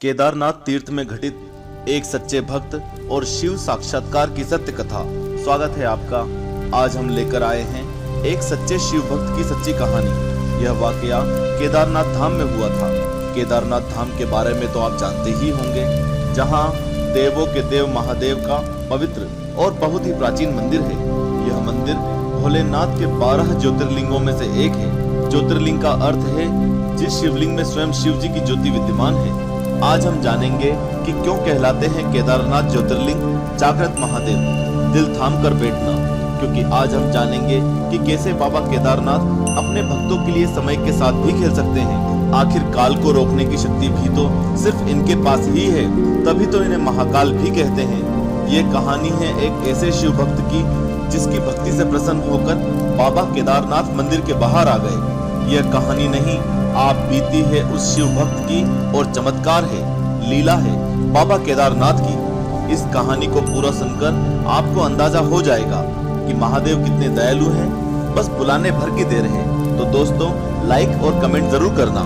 केदारनाथ तीर्थ में घटित एक सच्चे भक्त और शिव साक्षात्कार की सत्य कथा। स्वागत है आपका। आज हम लेकर आए हैं एक सच्चे शिव भक्त की सच्ची कहानी। यह वाकया केदारनाथ धाम में हुआ था। केदारनाथ धाम के बारे में तो आप जानते ही होंगे, जहां देवों के देव महादेव का पवित्र और बहुत ही प्राचीन मंदिर है। यह मंदिर भोलेनाथ के 12 ज्योतिर्लिंगों में से एक है। ज्योतिर्लिंग का अर्थ है जिस शिवलिंग में स्वयं शिव जी की ज्योति विद्यमान है। आज हम जानेंगे कि क्यों कहलाते हैं केदारनाथ ज्योतिर्लिंग जागृत महादेव। दिल थाम कर बैठना, क्योंकि आज हम जानेंगे कि कैसे बाबा केदारनाथ अपने भक्तों के लिए समय के साथ भी खेल सकते हैं। आखिर काल को रोकने की शक्ति भी तो सिर्फ इनके पास ही है, तभी तो इन्हें महाकाल भी कहते हैं। ये कहानी है एक ऐसे शिव भक्त की जिसकी भक्ति से प्रसन्न होकर बाबा केदारनाथ मंदिर के बाहर आ गए। यह कहानी नहीं, आप बीती है उस शिव भक्त की और चमत्कार है, लीला है बाबा केदारनाथ की। इस कहानी को पूरा सुनकर आपको अंदाजा हो जाएगा कि महादेव कितने दयालु हैं, बस बुलाने भर की देर है। तो दोस्तों, लाइक और कमेंट जरूर करना।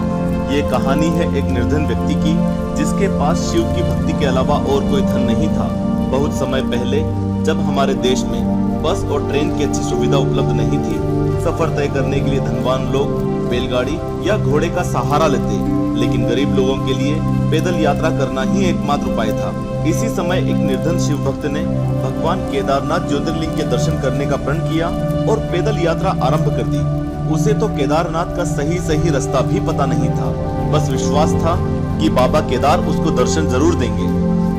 ये कहानी है एक निर्धन व्यक्ति की जिसके पास शिव की भक्ति के अलावा और कोई धन नहीं था। बहुत समय पहले जब हमारे देश में बस और ट्रेन की अच्छी सुविधा उपलब्ध नहीं थी, सफर तय करने के लिए धनवान लोग बैलगाड़ी या घोड़े का सहारा लेते, लेकिन गरीब लोगों के लिए पैदल यात्रा करना ही एकमात्र उपाय था। इसी समय एक निर्धन शिव भक्त ने भगवान केदारनाथ ज्योतिर्लिंग के दर्शन करने का प्रण किया और पैदल यात्रा आरंभ कर दी। उसे तो केदारनाथ का सही रास्ता भी पता नहीं था, बस विश्वास था कि बाबा केदार उसको दर्शन जरूर देंगे।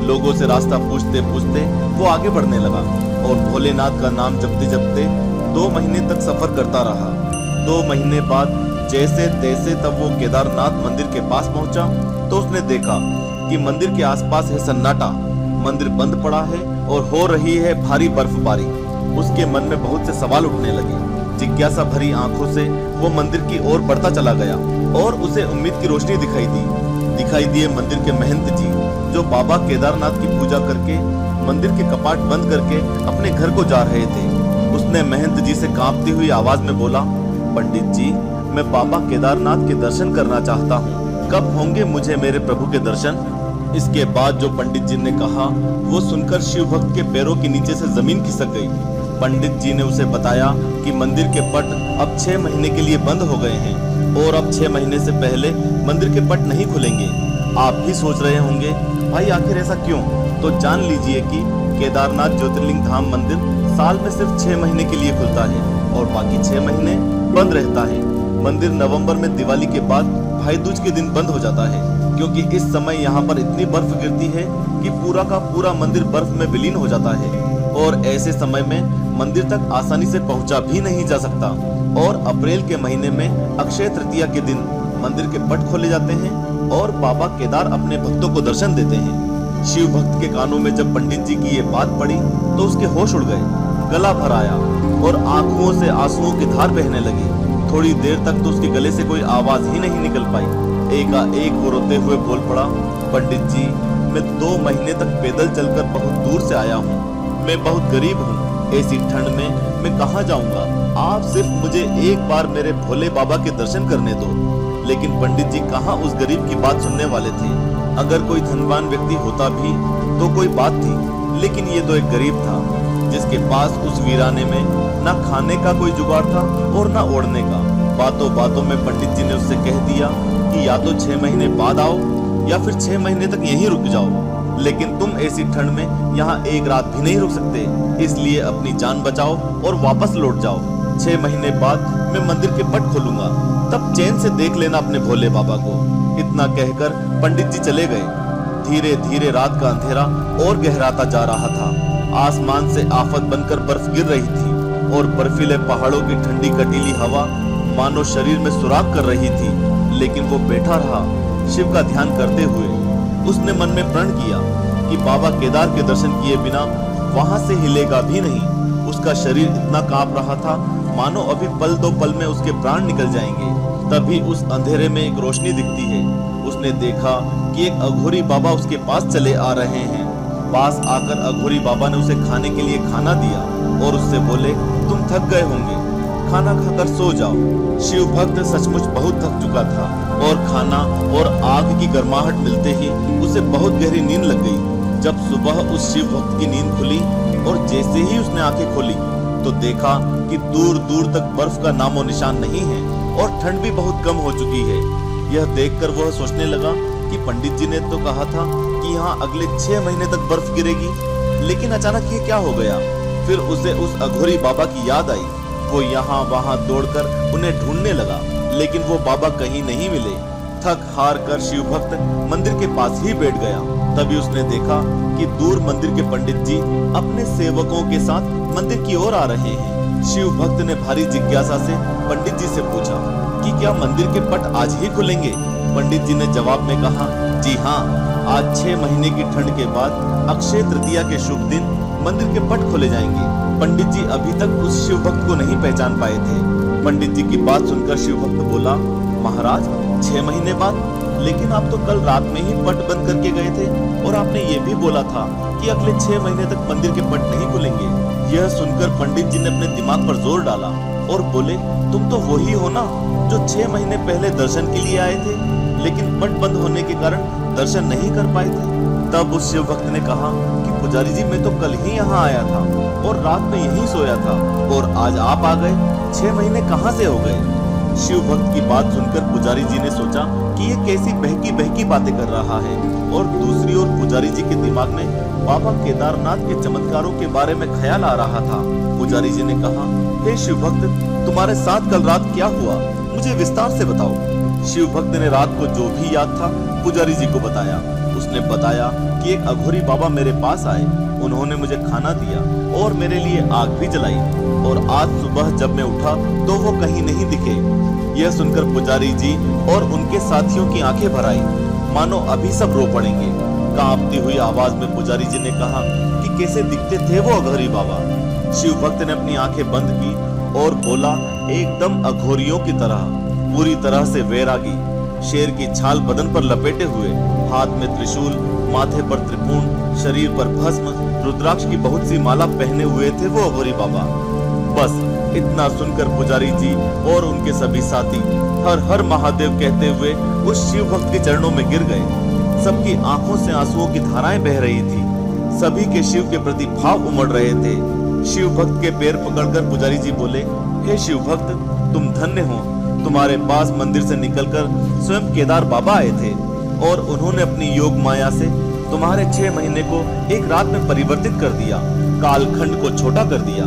लोगों से रास्ता पूछते पूछते वो आगे बढ़ने लगा और भोलेनाथ का नाम जपते जपते 2 महीने तक सफर करता रहा। 2 महीने बाद जैसे तैसे तब वो केदारनाथ मंदिर के पास पहुंचा तो उसने देखा कि मंदिर के आसपास है सन्नाटा। मंदिर बंद पड़ा है और हो रही है भारी बर्फबारी। उसके मन में बहुत से सवाल उठने लगे। जिज्ञासा भरी आंखों से वो मंदिर की ओर बढ़ता चला गया और उसे उम्मीद की रोशनी दिखाई दिए मंदिर के महंत जी, जो बाबा केदारनाथ की पूजा करके मंदिर के कपाट बंद करके अपने घर को जा रहे थे। उसने महंत जी से कांपती हुई आवाज में बोला, पंडित जी, मैं बाबा केदारनाथ के दर्शन करना चाहता हूँ, कब होंगे मुझे मेरे प्रभु के दर्शन? इसके बाद जो पंडित जी ने कहा वो सुनकर शिव भक्त के पैरों के नीचे से जमीन खिसक गई। पंडित जी ने उसे बताया कि मंदिर के पट अब 6 महीने के लिए बंद हो गए हैं और अब 6 महीने से पहले मंदिर के पट नहीं खुलेंगे। आप भी सोच रहे होंगे, भाई आखिर ऐसा क्यों? तो जान लीजिए कि केदारनाथ ज्योतिर्लिंग धाम मंदिर साल में सिर्फ 6 महीने के लिए खुलता है और बाकी 6 महीने बंद रहता है। मंदिर नवंबर में दिवाली के बाद भाई दूज के दिन बंद हो जाता है, क्योंकि इस समय यहाँ पर इतनी बर्फ गिरती है कि पूरा का पूरा मंदिर बर्फ में विलीन हो जाता है और ऐसे समय में मंदिर तक आसानी से पहुंचा भी नहीं जा सकता। और अप्रैल के महीने में अक्षय तृतीया के दिन मंदिर के पट खोले जाते हैं और बाबा केदार अपने भक्तों को दर्शन देते हैं। शिव भक्त के कानों में जब पंडित जी की ये बात पड़ी तो उसके होश उड़ गए, गला भर आया और आंखों से आंसुओं की धार बहने लगी। थोड़ी देर तक तो उसके गले से कोई आवाज ही नहीं निकल पाई। एकाएक वो रोते हुए बोल पड़ा, पंडित जी, मैं 2 महीने तक पैदल चलकर बहुत दूर से आया हूँ। मैं बहुत गरीब हूँ। ऐसी ठंड में मैं कहाँ जाऊँगा? आप सिर्फ मुझे एक बार मेरे भोले बाबा के दर्शन करने दो। लेकिन पंडित जी कहाँ उस गरीब की बात सुनने वाले थे। अगर कोई धनवान व्यक्ति होता भी तो कोई बात थी, लेकिन ये तो एक गरीब था जिसके पास उस वीराने में ना खाने का कोई जुगाड़ था और ना ओढ़ने का। बातों बातों में पंडित जी ने उससे कह दिया कि या तो 6 महीने बाद आओ या फिर 6 महीने तक यहीं रुक जाओ, लेकिन तुम ऐसी ठंड में यहाँ एक रात भी नहीं रुक सकते, इसलिए अपनी जान बचाओ और वापस लौट जाओ। 6 महीने बाद मैं मंदिर के पट खोलूंगा, तब चैन से देख लेना अपने भोले बाबा को। इतना कहकर पंडित जी चले गए। धीरे धीरे रात का अंधेरा और गहराता जा रहा था। आसमान से आफत बनकर बर्फ गिर रही थी और बर्फीले पहाड़ों की ठंडी कटीली हवा मानो शरीर में सुराख कर रही थी। लेकिन वो बैठा रहा, शिव का ध्यान करते हुए। उसने मन में प्रण किया कि बाबा केदार के दर्शन किए बिना वहां से हिलेगा भी नहीं। उसका शरीर इतना कांप रहा था मानो अभी पल 2 पल में उसके प्राण निकल जाएंगे। तभी उस अंधेरे में एक रोशनी दिखती है। उसने देखा कि एक अघोरी बाबा उसके पास चले आ रहे हैं। पास आकर अघोरी बाबा ने उसे खाने के लिए खाना दिया और उससे बोले, तुम थक गए होंगे, खाना खाकर सो जाओ। शिव भक्त सचमुच बहुत थक चुका था और खाना और आग की गर्माहट मिलते ही उसे बहुत गहरी नींद लग गई। जब सुबह उस शिव भक्त की नींद खुली और जैसे ही उसने आंखें खोली तो देखा कि दूर दूर तक बर्फ का नामो निशान नहीं है और ठंड भी बहुत कम हो चुकी है। यह देखकर वह सोचने लगा कि पंडित जी ने तो कहा था कि यहाँ अगले 6 महीने तक बर्फ गिरेगी, लेकिन अचानक ये क्या हो गया। फिर उसे उस अघोरी बाबा की याद आई। वो यहाँ वहाँ दौड़कर उन्हें ढूंढने लगा, लेकिन वो बाबा कहीं नहीं मिले। थक हार कर शिव भक्त मंदिर के पास ही बैठ गया। तभी उसने देखा कि दूर मंदिर के पंडित जी अपने सेवकों के साथ मंदिर की ओर आ रहे हैं। शिव भक्त ने भारी जिज्ञासा से पंडित जी से पूछा कि क्या मंदिर के पट आज ही खुलेंगे। पंडित जी ने जवाब में कहा, जी हाँ, आज 6 महीने की ठंड के बाद अक्षय तृतीया के शुभ दिन मंदिर के पट खोले जाएंगे। पंडित जी अभी तक उस शिव भक्त को नहीं पहचान पाए थे। पंडित जी की बात सुनकर शिव भक्त बोला, महाराज 6 महीने बाद, लेकिन आप तो कल रात में ही पट बंद करके गए थे और आपने ये भी बोला था कि अगले 6 महीने तक मंदिर के पट नहीं खुलेंगे। यह सुनकर पंडित जी ने अपने दिमाग पर जोर डाला और बोले, तुम तो वही हो ना जो 6 महीने पहले दर्शन के लिए आए थे, लेकिन पट बंद होने के कारण दर्शन नहीं कर पाए थे। तब उस शिव भक्त ने कहा कि पुजारी जी, मैं तो कल ही यहाँ आया था और रात में यहीं सोया था और आज आप आ गए। 6 महीने कहाँ से हो गए। शिव भक्त की बात सुनकर पुजारी जी ने सोचा कि ये कैसी बहकी बहकी बातें कर रहा है, और दूसरी ओर पुजारी जी के दिमाग में बाबा केदारनाथ के चमत्कारों के बारे में ख्याल आ रहा था। पुजारी जी ने कहा, हे शिव भक्त, तुम्हारे साथ कल रात क्या हुआ, मुझे विस्तार से बताओ। शिव भक्त ने रात को जो भी याद था पुजारी जी को बताया। उसने बताया कि एक अघोरी बाबा मेरे पास आए, उन्होंने मुझे खाना दिया और मेरे लिए आग भी जलाई, और आज सुबह जब मैं उठा तो वो कहीं नहीं दिखे। यह सुनकर पुजारी जी और उनके साथियों की आंखें भर आई, मानो अभी सब रो पड़ेंगे। कांपती हुई आवाज में पुजारी जी ने कहा कि कैसे दिखते थे वो अघोरी बाबा। शिव भक्त ने अपनी आंखें बंद की और बोला, एकदम अघोरियों की तरह, पूरी तरह से वैरागी, शेर की छाल बदन पर लपेटे हुए, हाथ में त्रिशूल, माथे पर त्रिपुंड, शरीर पर भस्म, रुद्राक्ष की बहुत सी माला पहने हुए थे वो अघोरी बाबा। बस इतना सुनकर पुजारी जी और उनके सभी साथी हर हर महादेव कहते हुए उस शिव भक्त के चरणों में गिर गए। सबकी आंखों से आंसुओं की धाराएं बह रही थी। सभी के शिव के प्रति भाव उमड़ रहे थे। शिव भक्त के पैर पकड़कर पुजारी जी बोले, हे शिव भक्त, तुम धन्य हो। तुम्हारे पास मंदिर से निकलकर स्वयं केदार बाबा आए थे और उन्होंने अपनी योग माया से तुम्हारे 6 महीने को एक रात में परिवर्तित कर दिया, कालखंड को छोटा कर दिया।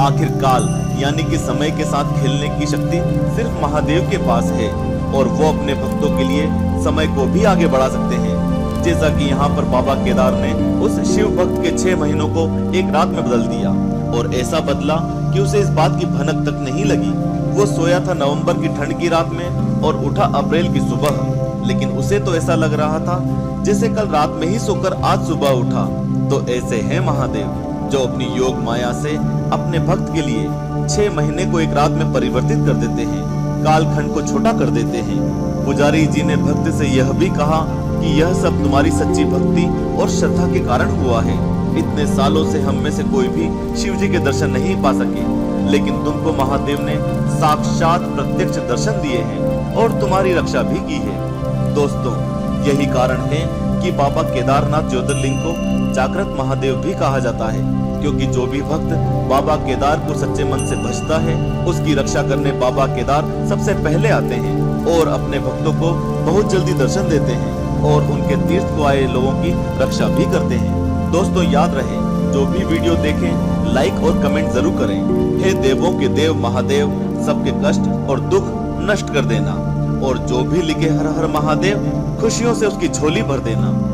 आखिर काल यानी कि समय के साथ खेलने की शक्ति सिर्फ महादेव के पास है, और वो अपने भक्तों के लिए समय को भी आगे बढ़ा सकते हैं। जैसा कि यहाँ पर बाबा केदार ने उस शिव भक्त के 6 महीनों को एक रात में बदल दिया, और ऐसा बदला कि उसे इस बात की भनक तक नहीं लगी। वो सोया था नवंबर की ठंड की रात में और उठा अप्रैल की सुबह, लेकिन उसे तो ऐसा लग रहा था जैसे कल रात में ही सोकर आज सुबह उठा। तो ऐसे हैं महादेव, जो अपनी योग माया से अपने भक्त के लिए 6 महीने को एक रात में परिवर्तित कर देते हैं, कालखंड को छोटा कर देते हैं। पुजारी जी ने भक्त से यह भी कहा कि यह सब तुम्हारी सच्ची भक्ति और श्रद्धा के कारण हुआ है। इतने सालों से हम में से कोई भी शिव जी के दर्शन नहीं पा सके, लेकिन तुमको महादेव ने साक्षात प्रत्यक्ष दर्शन दिए हैं और तुम्हारी रक्षा भी की है। दोस्तों, यही कारण है कि बाबा केदारनाथ ज्योतिर्लिंग को जागृत महादेव भी कहा जाता है, क्योंकि जो भी भक्त बाबा केदार को सच्चे मन से भजता है, उसकी रक्षा करने बाबा केदार सबसे पहले आते हैं और अपने भक्तों को बहुत जल्दी दर्शन देते हैं और उनके तीर्थ को आए लोगों की रक्षा भी करते हैं। दोस्तों, याद रहे, जो भी वीडियो देखें लाइक और कमेंट जरूर करें। हे देवों के देव महादेव, सबके कष्ट और दुख नष्ट कर देना, और जो भी लिखे हर हर महादेव, खुशियों से उसकी झोली भर देना।